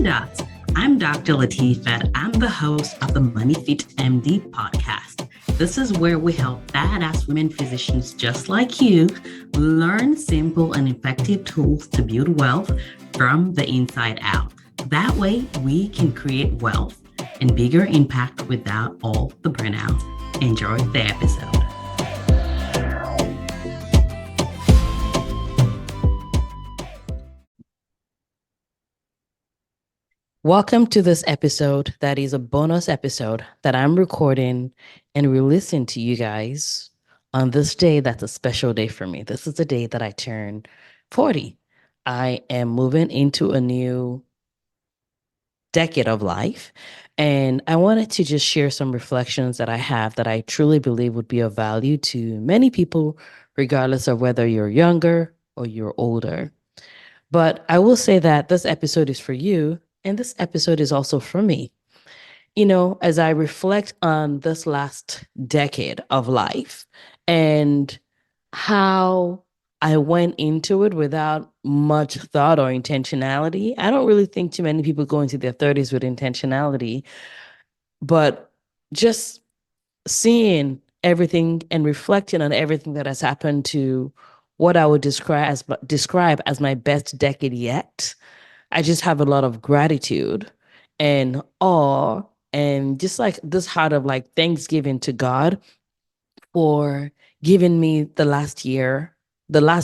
Dots. I'm Dr. Latifat. I'm the host of the Money Fit MD podcast. This is where we help badass women physicians just like you learn simple and effective tools to build wealth from the inside out. That way, we can create wealth and bigger impact without all the burnout. Enjoy the episode. Welcome to this episode that is a bonus episode that I'm recording and releasing to you guys on this day that's a special day for me. This is the day that I turn 40. I am moving into a new decade of life, and I wanted to just share some reflections that I have that I truly believe would be of value to many people, regardless of whether you're younger or you're older. But I will say that this episode is for you, and this episode is also for me. You know, as I reflect on this last decade of life and how I went into it without much thought or intentionality. I don't really think too many people go into their 30s with intentionality, but just seeing everything and reflecting on everything that has happened to what I would describe as my best decade yet. I just have a lot of gratitude and awe and just like this heart of like thanksgiving to God for giving me the last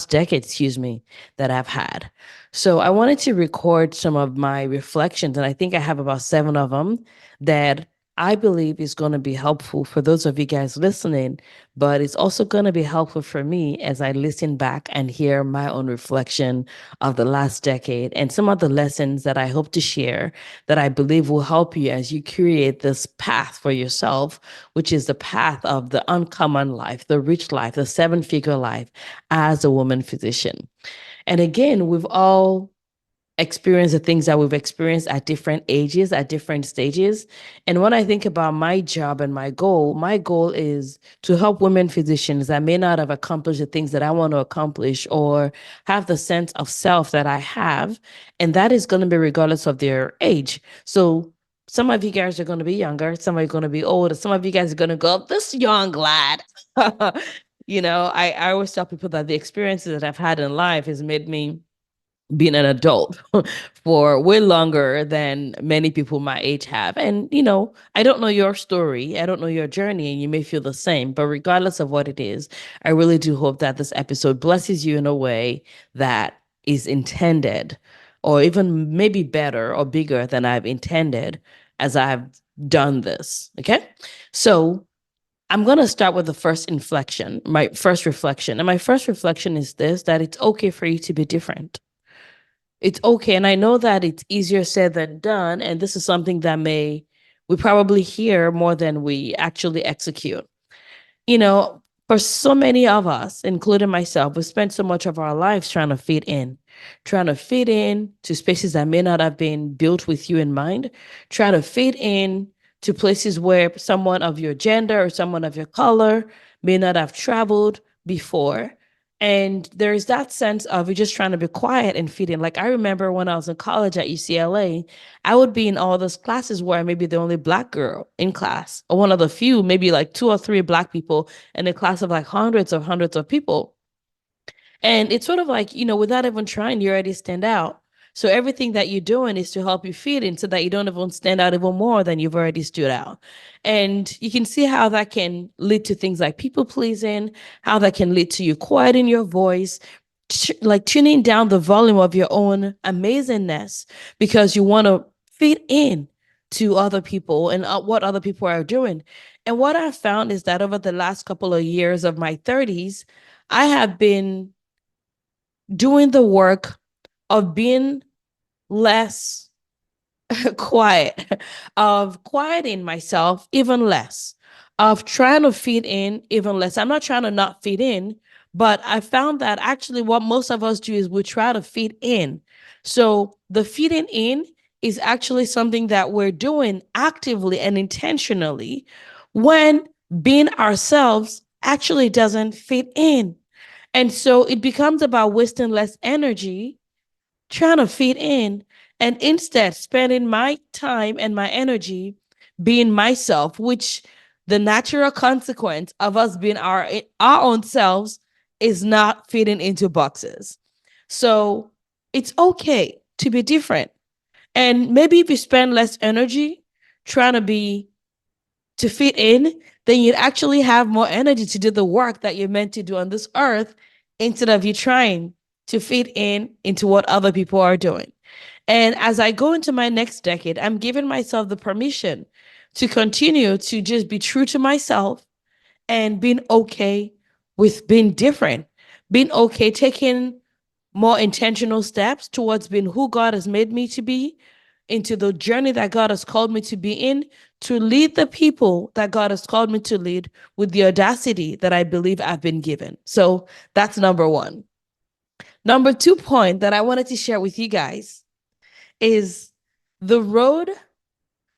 decade, excuse me, that I've had. So I wanted to record some of my reflections, and I think I have about 7 of them that I believe is going to be helpful for those of you guys listening, but it's also going to be helpful for me as I listen back and hear my own reflection of the last decade and some of the lessons that I hope to share that I believe will help you as you create this path for yourself, which is the path of the uncommon life, the rich life, the 7-figure life as a woman physician. And again, we've all experience the things that we've experienced at different ages, at different stages. And when I think about my job and my goal is to help women physicians that may not have accomplished the things that I want to accomplish or have the sense of self that I have. And that is going to be regardless of their age. So some of you guys are going to be younger, some are going to be older, some of you guys are going to go, this young lad. I always tell people that the experiences that I've had in life has made me being an adult for way longer than many people my age have. And, I don't know your story. I don't know your journey, and you may feel the same. But regardless of what it is, I really do hope that this episode blesses you in a way that is intended, or even maybe better or bigger than I've intended as I've done this. Okay. So I'm going to start with the first inflection, my first reflection. And my first reflection is this, that it's okay for you to be different. It's okay. And I know that it's easier said than done. And this is something that we probably hear more than we actually execute. For so many of us, including myself, we spend so much of our lives trying to fit in to spaces that may not have been built with you in mind, trying to fit in to places where someone of your gender or someone of your color may not have traveled before. And there's that sense of you're just trying to be quiet and fit in. Like I remember when I was in college at UCLA, I would be in all those classes where I may be the only Black girl in class, or one of the few, maybe like 2 or 3 Black people in a class of like hundreds of people. And it's sort of like, without even trying, you already stand out. So everything that you're doing is to help you fit in so that you don't even stand out even more than you've already stood out. And you can see how that can lead to things like people pleasing, how that can lead to you quieting your voice, like tuning down the volume of your own amazingness because you want to fit in to other people and what other people are doing. And what I found is that over the last couple of years of my 30s, I have been doing the work of being less quiet, of quieting myself even less, of trying to fit in even less. I'm not trying to not fit in, but I found that actually what most of us do is we try to fit in. So the fitting in is actually something that we're doing actively and intentionally when being ourselves actually doesn't fit in. And so it becomes about wasting less energy trying to fit in and instead spending my time and my energy being myself, which the natural consequence of us being our own selves is not fitting into boxes. So it's okay to be different. And maybe if you spend less energy trying to fit in, then you'd actually have more energy to do the work that you're meant to do on this earth instead of you trying to fit in into what other people are doing. And as I go into my next decade, I'm giving myself the permission to continue to just be true to myself and being okay with being different, being okay taking more intentional steps towards being who God has made me to be, into the journey that God has called me to be in, to lead the people that God has called me to lead with the audacity that I believe I've been given. So that's number one. Number two point that I wanted to share with you guys is the road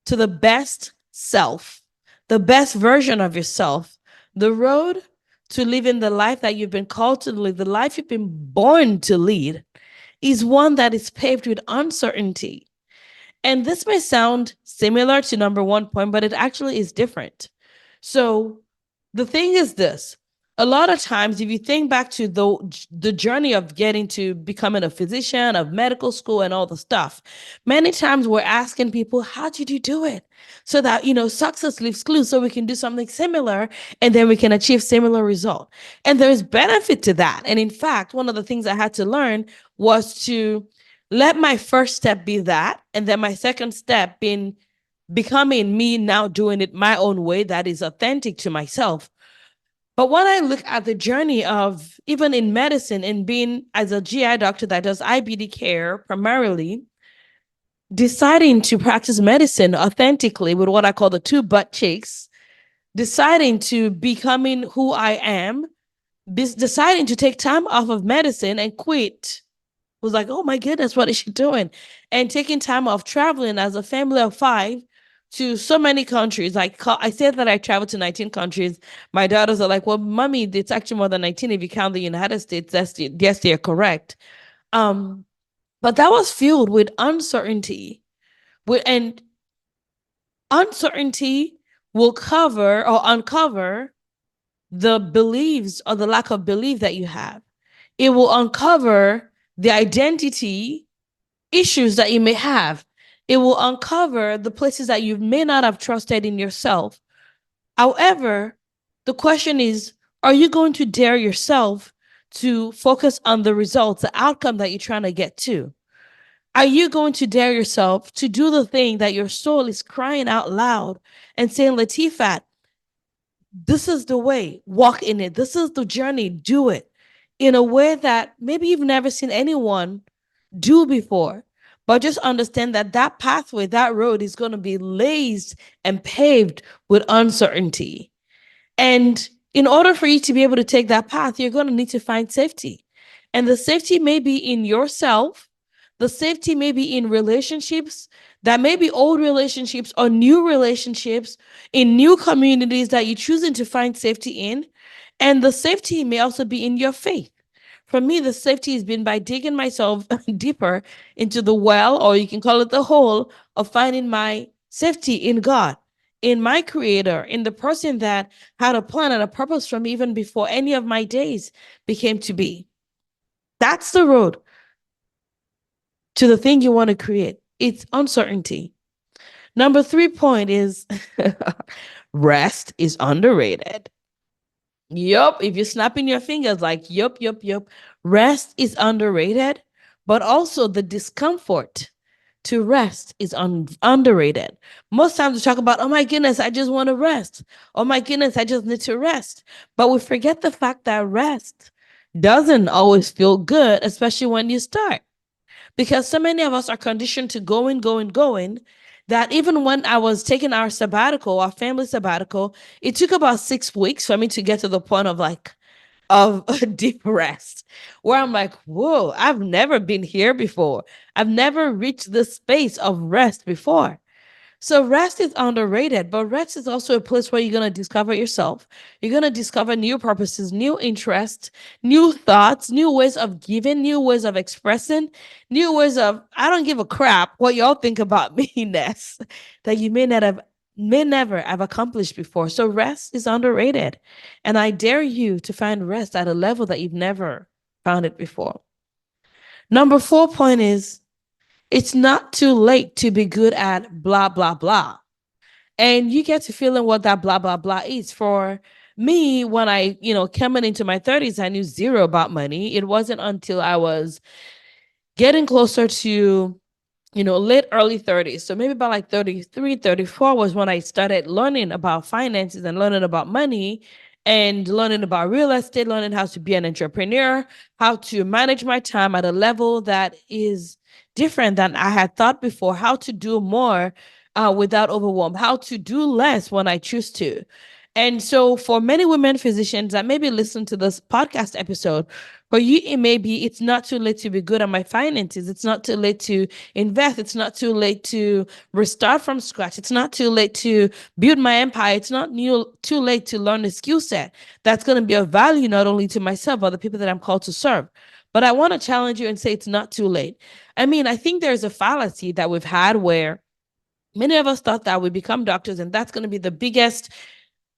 to the best self, the best version of yourself, the road to living the life that you've been called to live, the life you've been born to lead, is one that is paved with uncertainty. And this may sound similar to number one point, but it actually is different. So the thing is this: a lot of times, if you think back to the journey of getting to becoming a physician, of medical school, and all the stuff, many times we're asking people, "How did you do it?" So that success leaves clues, so we can do something similar, and then we can achieve similar result. And there's benefit to that. And in fact, one of the things I had to learn was to let my first step be that, and then my second step being becoming me now doing it my own way that is authentic to myself. But when I look at the journey of even in medicine and being as a GI doctor that does IBD care primarily, deciding to practice medicine authentically with what I call the two butt cheeks, deciding to becoming who I am, deciding to take time off of medicine and quit was like, oh my goodness, what is she doing? And taking time off traveling as a family of five to so many countries. Like I said that I traveled to 19 countries. My daughters are like, well, mommy, it's actually more than 19 if you count the United States. Yes, they're correct. Um, but that was fueled with uncertainty. And uncertainty will cover or uncover the beliefs or the lack of belief that you have. It will uncover the identity issues that you may have. It will uncover the places that you may not have trusted in yourself. However, the question is, are you going to dare yourself to focus on the results, the outcome that you're trying to get to? Are you going to dare yourself to do the thing that your soul is crying out loud and saying, Latifat, this is the way, walk in it. This is the journey, do it in a way that maybe you've never seen anyone do before. But just understand that that pathway, that road is going to be laced and paved with uncertainty. And in order for you to be able to take that path, you're going to need to find safety. And the safety may be in yourself. The safety may be in relationships that may be old relationships or new relationships in new communities that you're choosing to find safety in. And the safety may also be in your faith. For me, the safety has been by digging myself deeper into the well, or you can call it the hole, of finding my safety in God, in my creator, in the person that had a plan and a purpose for me even before any of my days became to be. That's the road to the thing you want to create. It's uncertainty. Number 3 point is rest is underrated. Yup, if you're snapping your fingers like yup. Rest is underrated, but also the discomfort to rest is underrated. Most times we talk about, oh my goodness, I just want to rest. Oh my goodness, I just need to rest. But we forget the fact that rest doesn't always feel good, especially when you start. Because so many of us are conditioned to going, that even when I was taking our sabbatical, our family sabbatical, it took about 6 weeks for me to get to the point of a deep rest where I'm like, whoa, I've never been here before. I've never reached this space of rest before. So rest is underrated, but rest is also a place where you're going to discover yourself. You're going to discover new purposes, new interests, new thoughts, new ways of giving, new ways of expressing, new ways of, I don't give a crap what y'all think about me, Ness, that you may never have accomplished before. So rest is underrated. And I dare you to find rest at a level that you've never found it before. Number 4 point is it's not too late to be good at blah, blah, blah. And you get to feeling what that blah, blah, blah is. For me, when I, coming into my 30s, I knew zero about money. It wasn't until I was getting closer to late early 30s. So maybe about like 33, 34 was when I started learning about finances and learning about money and learning about real estate, learning how to be an entrepreneur, how to manage my time at a level that is different than I had thought before, how to do more without overwhelm, how to do less when I choose to. And so for many women physicians that maybe listen to this podcast episode, for you, it may be it's not too late to be good at my finances. It's not too late to invest. It's not too late to restart from scratch. It's not too late to build my empire. It's not too late to learn a skill set that's going to be of value not only to myself, but the people that I'm called to serve. But I want to challenge you and say it's not too late. I mean, I think there's a fallacy that we've had where many of us thought that we become doctors and that's going to be the biggest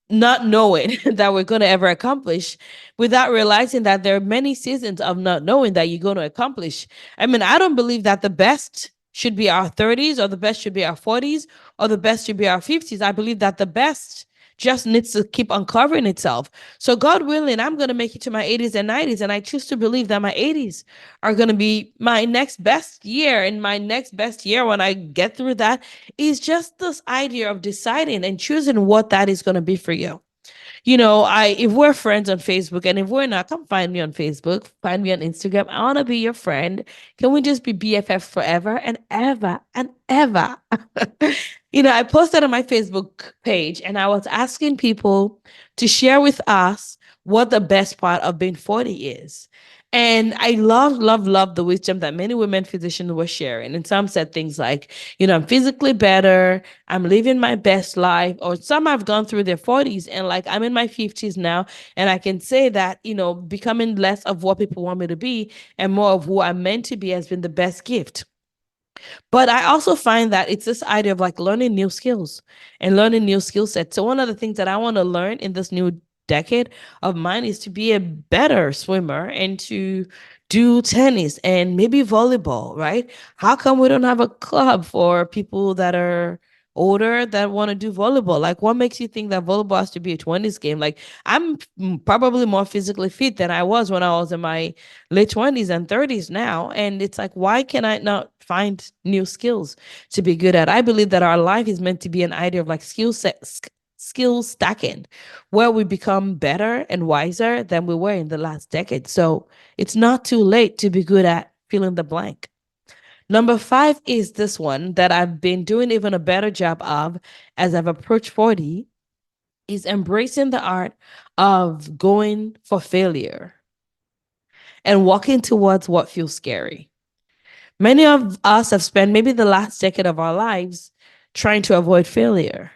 not knowing that we're going to ever accomplish without realizing that there are many seasons of not knowing that you're going to accomplish. I mean, I don't believe that the best should be our 30s or the best should be our 40s or the best should be our 50s. I believe that the best just needs to keep uncovering itself. So, God willing, I'm going to make it to my 80s and 90s. And I choose to believe that my 80s are going to be my next best year. And my next best year, when I get through that, is just this idea of deciding and choosing what that is going to be for you. I if we're friends on Facebook, and if we're not, come find me on Facebook, find me on Instagram. I want to be your friend. Can we just be BFF forever and ever and ever? I posted on my Facebook page and I was asking people to share with us what the best part of being 40 is. And I love the wisdom that many women physicians were sharing. And some said things like, I'm physically better, I'm living my best life, or some have gone through their 40s and like I'm in my 50s now, and I can say that, becoming less of what people want me to be and more of who I'm meant to be has been the best gift. But I also find that it's this idea of like learning new skills and learning new skill sets. So one of the things that I want to learn in this new decade of mine is to be a better swimmer and to do tennis and maybe volleyball, right? How come we don't have a club for people that are older that want to do volleyball? Like, what makes you think that volleyball has to be a 20s game? Like, I'm probably more physically fit than I was when I was in my late 20s and 30s now. And it's like, why can I not find new skills to be good at? I believe that our life is meant to be an idea of like skill stacking, where we become better and wiser than we were in the last decade. So it's not too late to be good at fill in the blank. Number 5 is this one that I've been doing even a better job of as I've approached 40, is embracing the art of going for failure and walking towards what feels scary. Many of us have spent maybe the last decade of our lives trying to avoid failure,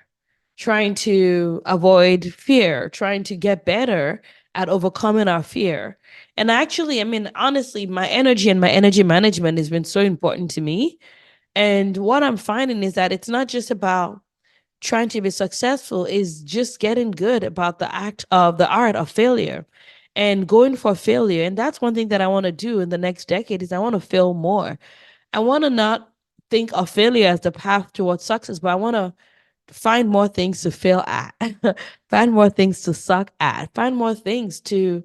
trying to avoid fear, trying to get better at overcoming our fear. And actually, I mean, honestly, my energy and my energy management has been so important to me. And what I'm finding is that it's not just about trying to be successful, is just getting good about the art of failure and going for failure. And that's one thing that I want to do in the next decade is I want to fail more. I want to not think of failure as the path towards success, but I want to find more things to fail at, find more things to suck at, find more things to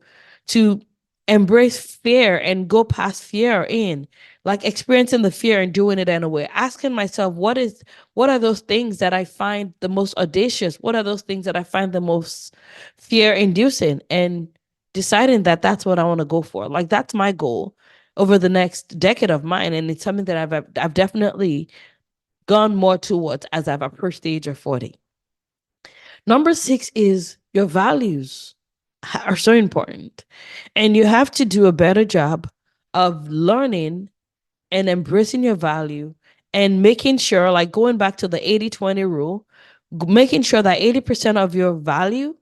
embrace fear and go past fear in, like experiencing the fear and doing it anyway. Asking myself, what are those things that I find the most audacious? What are those things that I find the most fear inducing? And deciding that that's what I want to go for. Like that's my goal over the next decade of mine, and it's something that I've definitely gone more towards as I've approached the age of 40. Number 6 is your values are so important. And you have to do a better job of learning and embracing your value and making sure, like going back to the 80-20 rule, making sure that 80% of your value,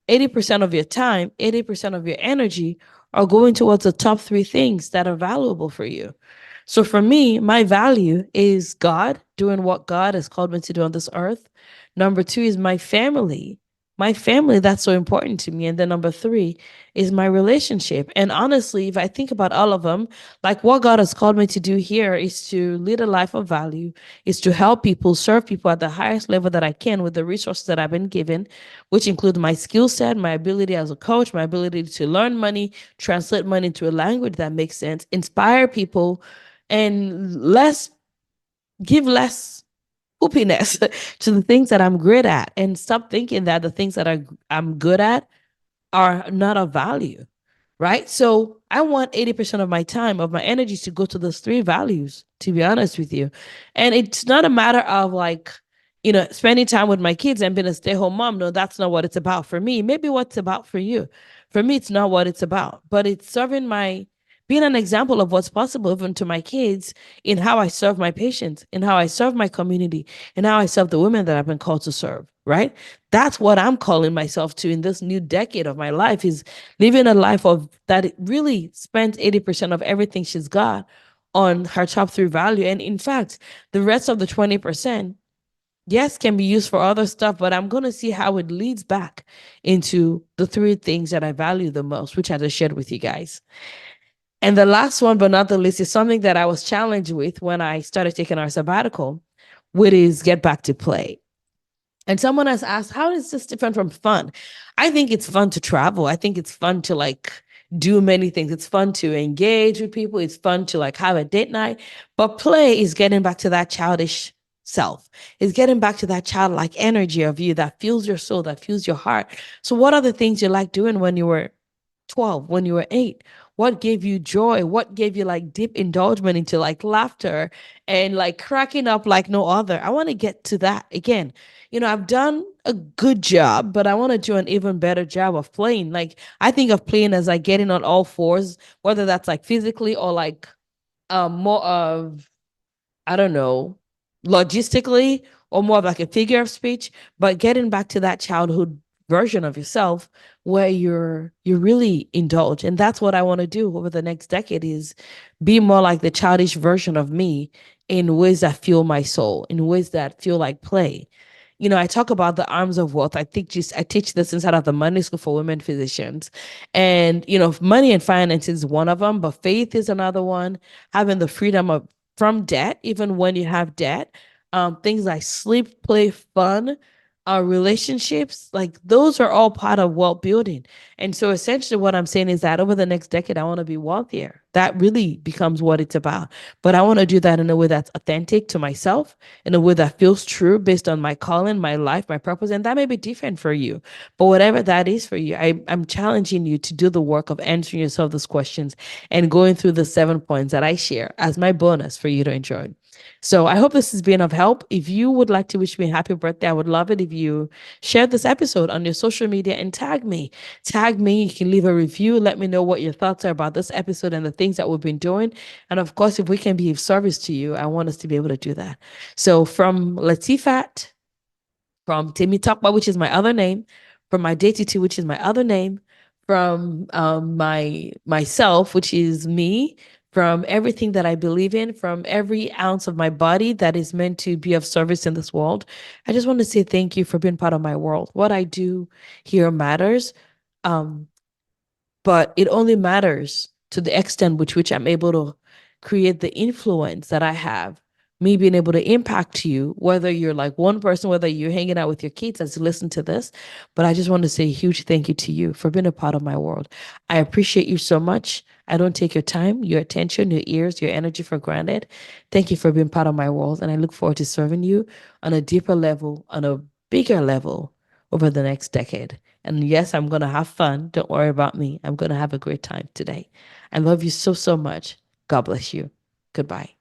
80% of your time, 80% of your energy are going towards the top three things that are valuable for you. So for me, my value is God, doing what God has called me to do on this earth. Number two is my family. My family, that's so important to me. And then number three is my relationship. And honestly, if I think about all of them, like what God has called me to do here is to lead a life of value, is to help people, serve people at the highest level that I can with the resources that I've been given, which include my skill set, my ability as a coach, my ability to learn money, translate money into a language that makes sense, inspire people, and give less poopiness to the things that I'm great at, and stop thinking that the things that I'm good at are not of value, right? So I want 80% of my time, of my energy to go to those three values, to be honest with you. And it's not a matter of like, spending time with my kids and being a stay-home mom. No, that's not what it's about for me. Maybe what's about for you. For me, it's not what it's about, but it's being an example of what's possible even to my kids in how I serve my patients, in how I serve my community, and how I serve the women that I've been called to serve, right? That's what I'm calling myself to in this new decade of my life, is living a life of that it really spends 80% of everything she's got on her top three value. And in fact, the rest of the 20%, yes, can be used for other stuff, but I'm going to see how it leads back into the three things that I value the most, which I just shared with you guys. And the last one, but not the least, is something that I was challenged with when I started taking our sabbatical, which is get back to play. And someone has asked, how is this different from fun? I think it's fun to travel. I think it's fun to like do many things. It's fun to engage with people. It's fun to like have a date night. But play is getting back to that childish self. It's getting back to that childlike energy of you that fuels your soul, that fuels your heart. So what are the things you like doing when you were 12, when you were 8? What gave you joy? What gave you like deep indulgence into like laughter and like cracking up like no other? I want to get to that again. I've done a good job, but I want to do an even better job of playing. Like, I think of playing as like getting on all fours, whether that's like physically or like more of, I don't know, logistically, or more of like a figure of speech, but getting back to that childhood version of yourself where you're really indulge. And that's what I want to do over the next decade, is be more like the childish version of me in ways that fuel my soul, in ways that feel like play. I talk about the arms of wealth. I teach this inside of the Money School for Women Physicians. And, money and finance is one of them, but faith is another one. Having the freedom of from debt, even when you have debt, things like sleep, play, fun, relationships, like those are all part of wealth building. And so essentially what I'm saying is that over the next decade, I want to be wealthier. That really becomes what it's about. But I want to do that in a way that's authentic to myself, in a way that feels true based on my calling, my life, my purpose. And that may be different for you. But whatever that is for you, I'm challenging you to do the work of answering yourself those questions and going through the 7 points that I share as my bonus for you to enjoy. So I hope this has been of help. If you would like to wish me a happy birthday, I would love it if you share this episode on your social media and tag me. Tag me. You can leave a review. Let me know what your thoughts are about this episode and the things that we've been doing. And of course, if we can be of service to you, I want us to be able to do that. So from Latifat, from Timmy Talkba, which is my other name, from my DT2, which is my other name, from myself, which is me, from everything that I believe in, from every ounce of my body that is meant to be of service in this world. I just want to say thank you for being part of my world. What I do here matters. Um, but it only matters to the extent which I'm able to create the influence that I have, me being able to impact you, whether you're like one person, whether you're hanging out with your kids as you listen to this. But I just want to say a huge thank you to you for being a part of my world. I appreciate you so much. I don't take your time, your attention, your ears, your energy for granted. Thank you for being part of my world. And I look forward to serving you on a deeper level, on a bigger level over the next decade. And yes, I'm going to have fun. Don't worry about me. I'm going to have a great time today. I love you so, so much. God bless you. Goodbye.